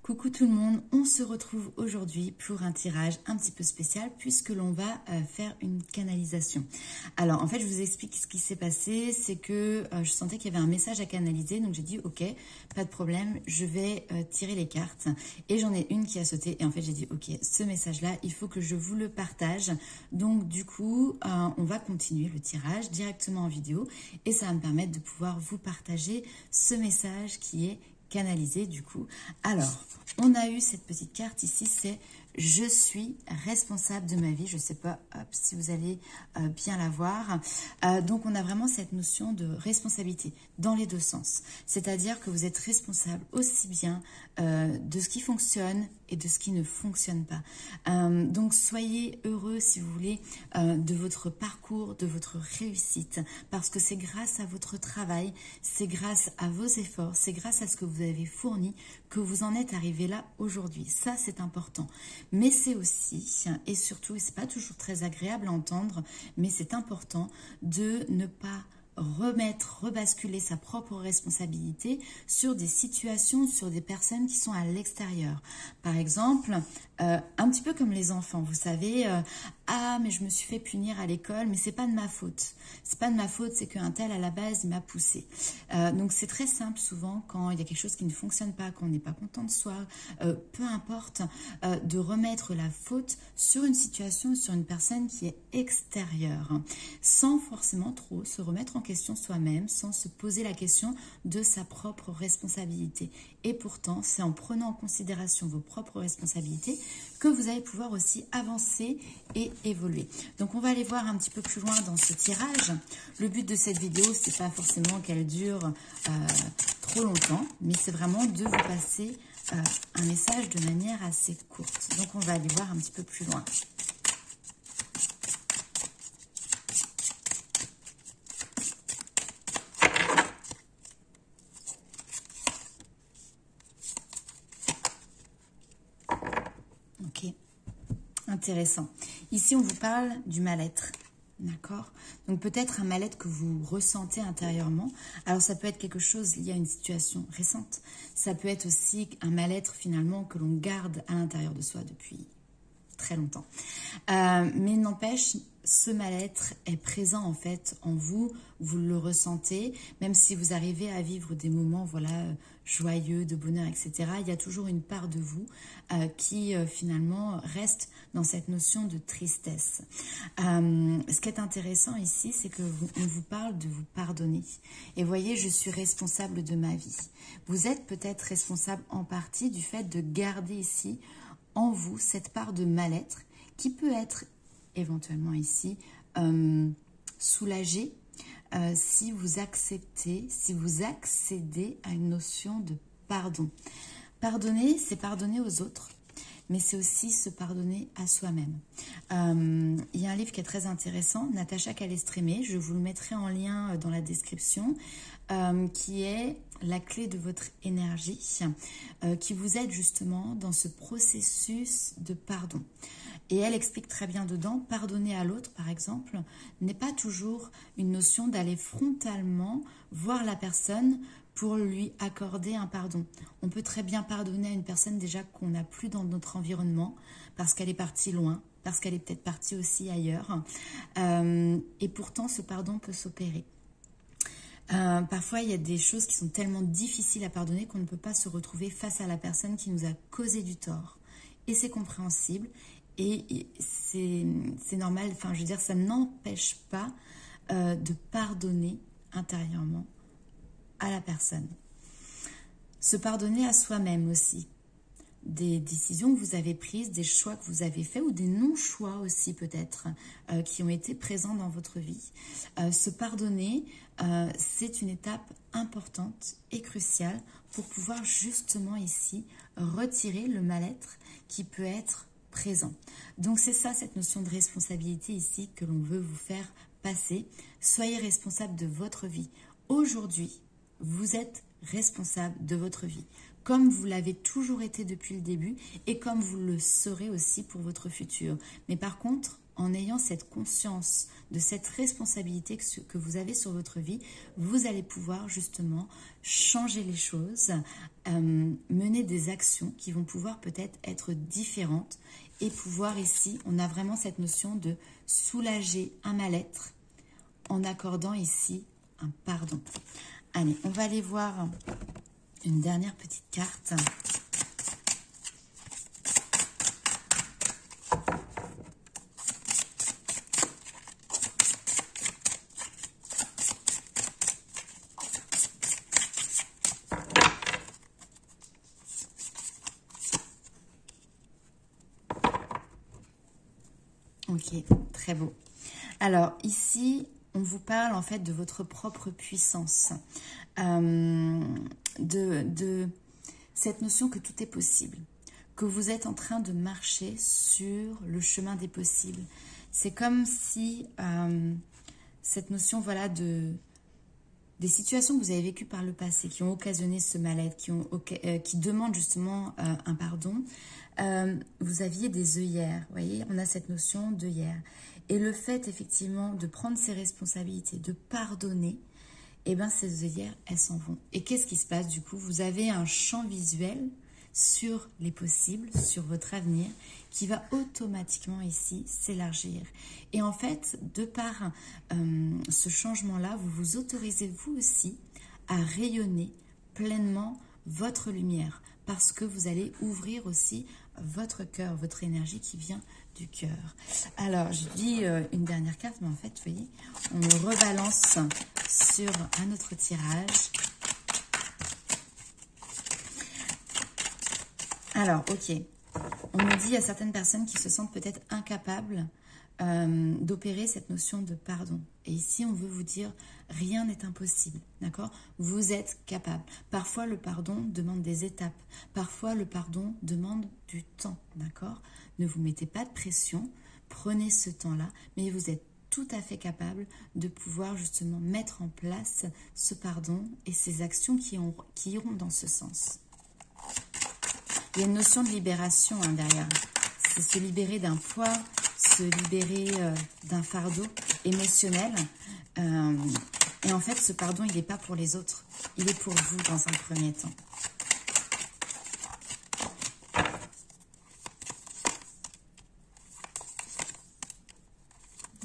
Coucou tout le monde, on se retrouve aujourd'hui pour un tirage un petit peu spécial puisque l'on va faire une canalisation. Alors en fait je vous explique ce qui s'est passé, c'est que je sentais qu'il y avait un message à canaliser, donc j'ai dit ok, pas de problème, je vais tirer les cartes et j'en ai une qui a sauté et en fait j'ai dit ok, ce message là il faut que je vous le partage, donc du coup on va continuer le tirage directement en vidéo et ça va me permettre de pouvoir vous partager ce message qui est canalisé du coup. Alors, on a eu cette petite carte ici, c'est « Je suis responsable de ma vie ». Je ne sais pas si vous allez bien la voir. Donc, on a vraiment cette notion de responsabilité dans les deux sens. C'est-à-dire que vous êtes responsable aussi bien de ce qui fonctionne et de ce qui ne fonctionne pas. Donc, soyez heureux, si vous voulez, de votre parcours, de votre réussite, parce que c'est grâce à votre travail, c'est grâce à vos efforts, c'est grâce à ce que vous avez fourni que vous en êtes arrivé là aujourd'hui. Ça, c'est important. Mais c'est aussi, et surtout, et c'est pas toujours très agréable à entendre, mais c'est important de ne pas rebasculer sa propre responsabilité sur des situations, sur des personnes qui sont à l'extérieur. Par exemple, un petit peu comme les enfants, vous savez, ah mais je me suis fait punir à l'école, mais c'est pas de ma faute. C'est pas de ma faute, c'est qu'un tel à la base il m'a poussé. Donc c'est très simple souvent quand il y a quelque chose qui ne fonctionne pas, quand on n'est pas content de soi, peu importe, de remettre la faute sur une situation, sur une personne qui est extérieure, sans forcément trop se remettre en question soi-même, sans se poser la question de sa propre responsabilité. Et pourtant, c'est en prenant en considération vos propres responsabilités que vous allez pouvoir aussi avancer et évoluer. Donc, on va aller voir un petit peu plus loin dans ce tirage. Le but de cette vidéo, c'est pas forcément qu'elle dure trop longtemps, mais c'est vraiment de vous passer un message de manière assez courte. Donc, on va aller voir un petit peu plus loin. Ok, intéressant. Ici, on vous parle du mal-être, d'accord? Donc, peut-être un mal-être que vous ressentez intérieurement. Alors, ça peut être quelque chose lié à une situation récente. Ça peut être aussi un mal-être, finalement, que l'on garde à l'intérieur de soi depuis très longtemps. Mais n'empêche, ce mal-être est présent en fait en vous, vous le ressentez, même si vous arrivez à vivre des moments voilà joyeux, de bonheur, etc. Il y a toujours une part de vous qui finalement reste dans cette notion de tristesse. Ce qui est intéressant ici, c'est que on vous parle de vous pardonner. Et voyez, je suis responsable de ma vie. Vous êtes peut-être responsable en partie du fait de garder ici en vous cette part de mal-être qui peut être éventuellement ici soulagée si vous acceptez, si vous accédez à une notion de pardon. Pardonner, c'est pardonner aux autres, mais c'est aussi se pardonner à soi-même. Il y a un livre qui est très intéressant, Natacha Calestrémé, je vous le mettrai en lien dans la description, qui est la clé de votre énergie, qui vous aide justement dans ce processus de pardon. Et elle explique très bien dedans, pardonner à l'autre, par exemple, n'est pas toujours une notion d'aller frontalement voir la personne pour lui accorder un pardon. On peut très bien pardonner à une personne déjà qu'on n'a plus dans notre environnement, parce qu'elle est partie loin, parce qu'elle est peut-être partie aussi ailleurs. Et pourtant, ce pardon peut s'opérer. Parfois, il y a des choses qui sont tellement difficiles à pardonner qu'on ne peut pas se retrouver face à la personne qui nous a causé du tort. Et c'est compréhensible. Et c'est normal, enfin je veux dire, ça n'empêche pas de pardonner intérieurement à la personne. Se pardonner à soi-même aussi. Des décisions que vous avez prises, des choix que vous avez faits ou des non-choix aussi peut-être qui ont été présents dans votre vie. Se pardonner, c'est une étape importante et cruciale pour pouvoir justement ici retirer le mal-être qui peut être présent. Donc c'est ça cette notion de responsabilité ici que l'on veut vous faire passer. Soyez responsable de votre vie. Aujourd'hui, vous êtes responsable de votre vie. comme vous l'avez toujours été depuis le début et comme vous le serez aussi pour votre futur. Mais par contre, en ayant cette conscience de cette responsabilité que vous avez sur votre vie, vous allez pouvoir justement changer les choses, mener des actions qui vont pouvoir peut-être être différentes et pouvoir ici, on a vraiment cette notion de soulager un mal-être en accordant ici un pardon. Allez, on va aller voir une dernière petite carte. Ok, très beau. Alors ici, on vous parle en fait de votre propre puissance, de cette notion que tout est possible, que vous êtes en train de marcher sur le chemin des possibles. C'est comme si cette notion, voilà, des situations que vous avez vécues par le passé, qui ont occasionné ce mal-être, qui demandent justement un pardon, vous aviez des œillères, vous voyez, on a cette notion d'œillère. Et le fait, effectivement, de prendre ses responsabilités, de pardonner, eh bien, ces œillères, elles s'en vont. Et qu'est-ce qui se passe, du coup? Vous avez un champ visuel sur les possibles, sur votre avenir, qui va automatiquement ici s'élargir. Et en fait, de par ce changement-là, vous vous autorisez vous aussi à rayonner pleinement votre lumière, parce que vous allez ouvrir aussi votre cœur, votre énergie qui vient du cœur. Alors, je dis une dernière carte, mais en fait, vous voyez, on me rebalance sur un autre tirage. Alors, ok, on me dit à certaines personnes qui se sentent peut-être incapables d'opérer cette notion de pardon. Et ici, on veut vous dire, rien n'est impossible, d'accord? Vous êtes capable. Parfois, le pardon demande des étapes. Parfois, le pardon demande du temps, d'accord? Ne vous mettez pas de pression, prenez ce temps-là, mais vous êtes tout à fait capable de pouvoir justement mettre en place ce pardon et ces actions qui iront dans ce sens. Il y a une notion de libération derrière. C'est se libérer d'un poids, se libérer d'un fardeau émotionnel. Et en fait, ce pardon, il n'est pas pour les autres. Il est pour vous dans un premier temps.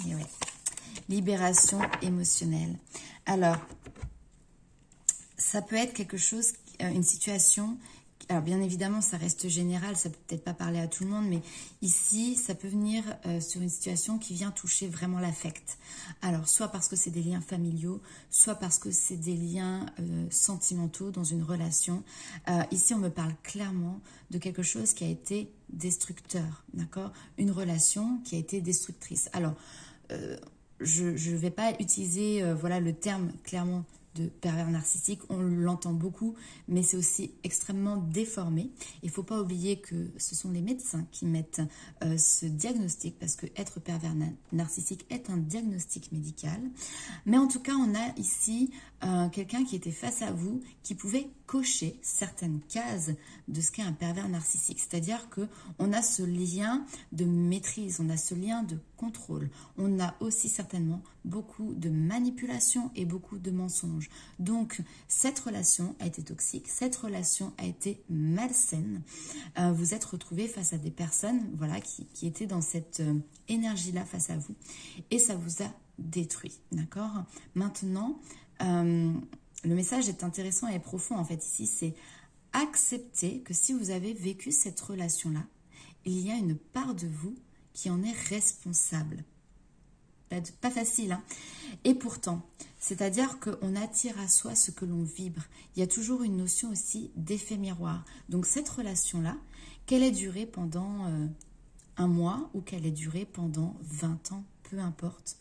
Et ouais. Libération émotionnelle. Alors, ça peut être quelque chose, une situation... Alors, bien évidemment, ça reste général, ça peut peut-être pas parler à tout le monde, mais ici, ça peut venir sur une situation qui vient toucher vraiment l'affect. Alors, soit parce que c'est des liens familiaux, soit parce que c'est des liens sentimentaux dans une relation. Ici, on me parle clairement de quelque chose qui a été destructeur, d'accord? Une relation qui a été destructrice. Alors, je ne vais pas utiliser voilà, le terme clairement de pervers narcissique, on l'entend beaucoup, mais c'est aussi extrêmement déformé. Il ne faut pas oublier que ce sont les médecins qui mettent ce diagnostic, parce que être pervers narcissique est un diagnostic médical. Mais en tout cas, on a ici quelqu'un qui était face à vous, qui pouvait cocher certaines cases de ce qu'est un pervers narcissique. C'est-à-dire qu'on a ce lien de maîtrise, on a ce lien de contrôle. On a aussi certainement beaucoup de manipulation et beaucoup de mensonges. Donc, cette relation a été toxique, cette relation a été malsaine. Vous êtes retrouvés face à des personnes voilà, qui étaient dans cette énergie-là face à vous et ça vous a détruit. D'accord? Maintenant, le message est intéressant et profond en fait ici, c'est accepter que si vous avez vécu cette relation-là, il y a une part de vous qui en est responsable. Pas facile, hein? Et pourtant, c'est-à-dire qu'on attire à soi ce que l'on vibre. Il y a toujours une notion aussi d'effet miroir. Donc cette relation-là, qu'elle ait duré pendant un mois ou qu'elle ait duré pendant 20 ans, peu importe,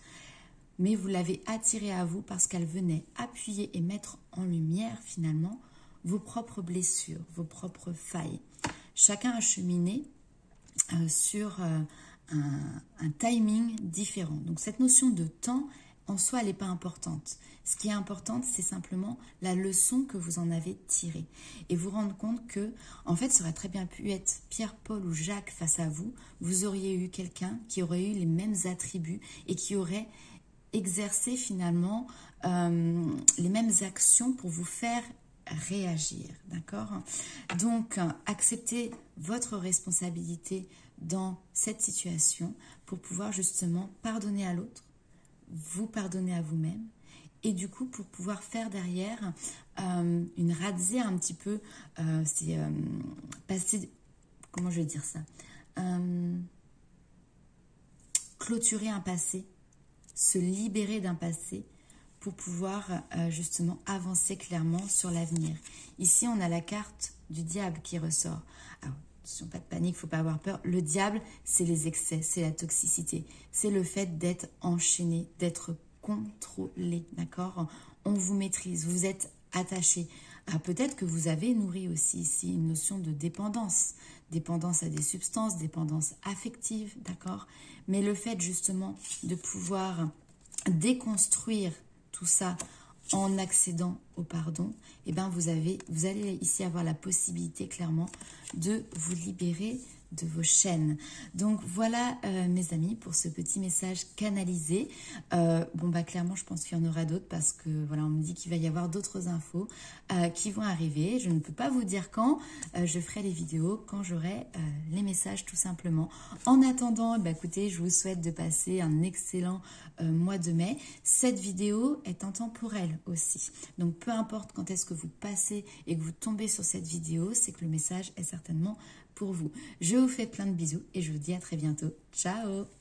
mais vous l'avez attirée à vous parce qu'elle venait appuyer et mettre en lumière finalement vos propres blessures, vos propres failles. Chacun a cheminé sur un timing différent. Donc cette notion de temps, en soi, elle n'est pas importante. Ce qui est important, c'est simplement la leçon que vous en avez tirée. Et vous rendre compte que, en fait, ça aurait très bien pu être Pierre, Paul ou Jacques face à vous. Vous auriez eu quelqu'un qui aurait eu les mêmes attributs et qui aurait exercé finalement les mêmes actions pour vous faire réagir. D'accord? Donc, acceptez votre responsabilité dans cette situation pour pouvoir justement pardonner à l'autre, vous pardonner à vous-même et du coup pour pouvoir faire derrière une razzia un petit peu, c'est passer, comment je vais dire ça, clôturer un passé, se libérer d'un passé pour pouvoir justement avancer clairement sur l'avenir. Ici, on a la carte du diable qui ressort. Alors, attention, pas de panique, il ne faut pas avoir peur. Le diable, c'est les excès, c'est la toxicité. C'est le fait d'être enchaîné, d'être contrôlé, d'accord? On vous maîtrise, vous êtes attaché. Peut-être que vous avez nourri aussi ici une notion de dépendance. Dépendance à des substances, dépendance affective, d'accord? Mais le fait justement de pouvoir déconstruire tout ça en accédant au pardon, eh ben vous allez ici avoir la possibilité clairement de vous libérer de vos chaînes. Donc voilà mes amis pour ce petit message canalisé. Bon bah clairement je pense qu'il y en aura d'autres parce que voilà on me dit qu'il va y avoir d'autres infos qui vont arriver. Je ne peux pas vous dire quand, je ferai les vidéos quand j'aurai les messages tout simplement. En attendant, bah, écoutez, je vous souhaite de passer un excellent mois de mai. Cette vidéo est intemporelle aussi. Donc peu importe quand est-ce que vous passez et que vous tombez sur cette vidéo, c'est que le message est certainement pour vous. Je vous fais plein de bisous et je vous dis à très bientôt. Ciao!